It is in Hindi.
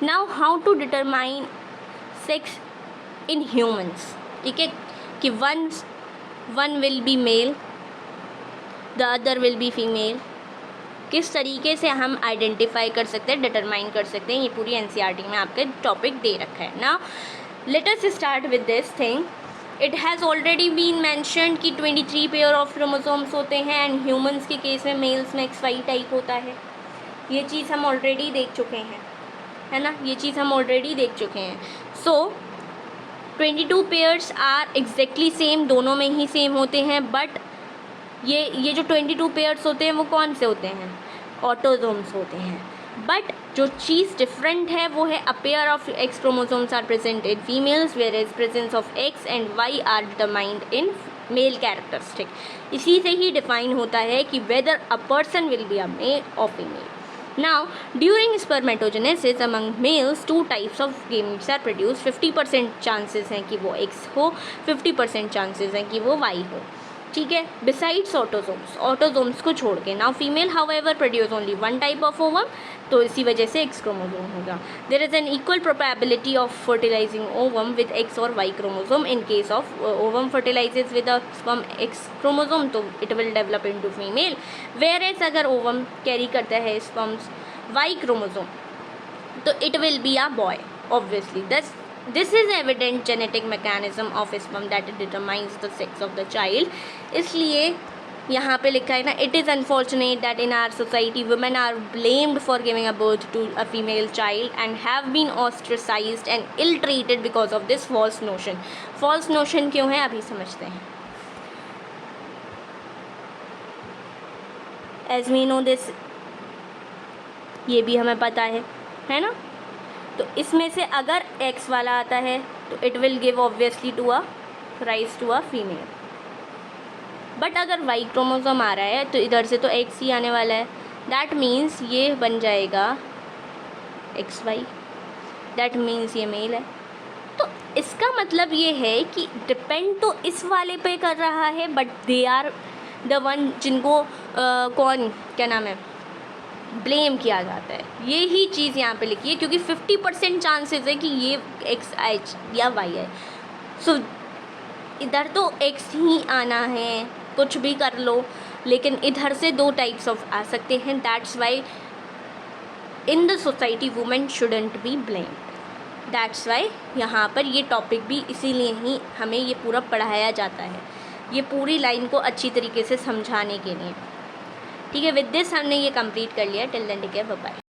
Now how to determine sex in humans, ठीक है, कि one will be male, the other will be female, किस तरीके से हम आइडेंटिफाई कर सकते हैं, डिटरमाइन कर सकते हैं, ये पूरी एनसीईआरटी में आपके टॉपिक दे रखा है। Now let us start with this thing. It has already been mentioned कि 23 पेयर ऑफ क्रोमोसोम्स होते हैं एंड ह्यूमंस के केस में मेल्स में XY टाइप होता है। ये चीज़ हम ऑलरेडी देख चुके हैं, है ना, ये चीज़ हम ऑलरेडी देख चुके हैं। सो 22 पेयर्स आर एग्जैक्टली सेम, दोनों में ही सेम होते हैं, बट ये जो 22 पेयर्स होते हैं वो कौन से होते हैं, ऑटोसोम्स होते हैं। बट जो चीज़ डिफरेंट है वो है a pair of X chromosomes are present in females whereas presence of X and Y are determined in male characteristic. इसी से ही डिफाइन होता है कि whether a person will be a male और female. Now, during spermatogenesis among males, two types of gametes are produced. 50% chances हैं कि वो X हो, 50% chances हैं कि वो Y हो, ठीक है, बिसाइड्स ऑटोसोम्स को छोड़ के। Now female however produce only one type of ovum, तो इसी वजह से X क्रोमोसोम होगा। There is an equal probability of fertilising ovum with X और Y chromosome. In case of ovum fertilises with a sperm X chromosome तो it will develop into female, whereas अगर ओवम कैरी करता है स्पर्म्स Y क्रोमोसोम तो it will be a boy obviously. This is evident genetic mechanism of sperm that determines the sex of the child. इसलिए यहाँ पे लिखा है ना, it is unfortunate that in our society women are blamed for giving a birth to a female child and have been ostracized and ill-treated because of this false notion. False notion क्यों है अभी समझते हैं। As we know this, ये भी हमें पता है ना। तो इसमें से अगर X वाला आता है तो it will give obviously to a rise to a female, but अगर Y क्रोमोसोम आ रहा है तो इधर से तो X ही आने वाला है। दैट मीन्स ये बन जाएगा XY, दैट मीन्स ये मेल है। तो इसका मतलब ये है कि डिपेंड तो इस वाले पे कर रहा है, but they are the one जिनको कौन क्या नाम है ब्लेम किया जाता है। ये ही चीज़ यहाँ पे लिखी है क्योंकि 50% चांसेस है कि ये XH या Y है। सो इधर तो X ही आना है, कुछ भी कर लो, लेकिन इधर से दो टाइप्स ऑफ आ सकते हैं। That's why in the society women shouldn't be blamed. That's why यहाँ पर ये टॉपिक भी इसीलिए ही हमें ये पूरा पढ़ाया जाता है, ये पूरी लाइन को अच्छी तरीके से समझाने के लिए, ठीक है। विद दिस हमने ये कंप्लीट कर लिया। Till then take care, bye bye.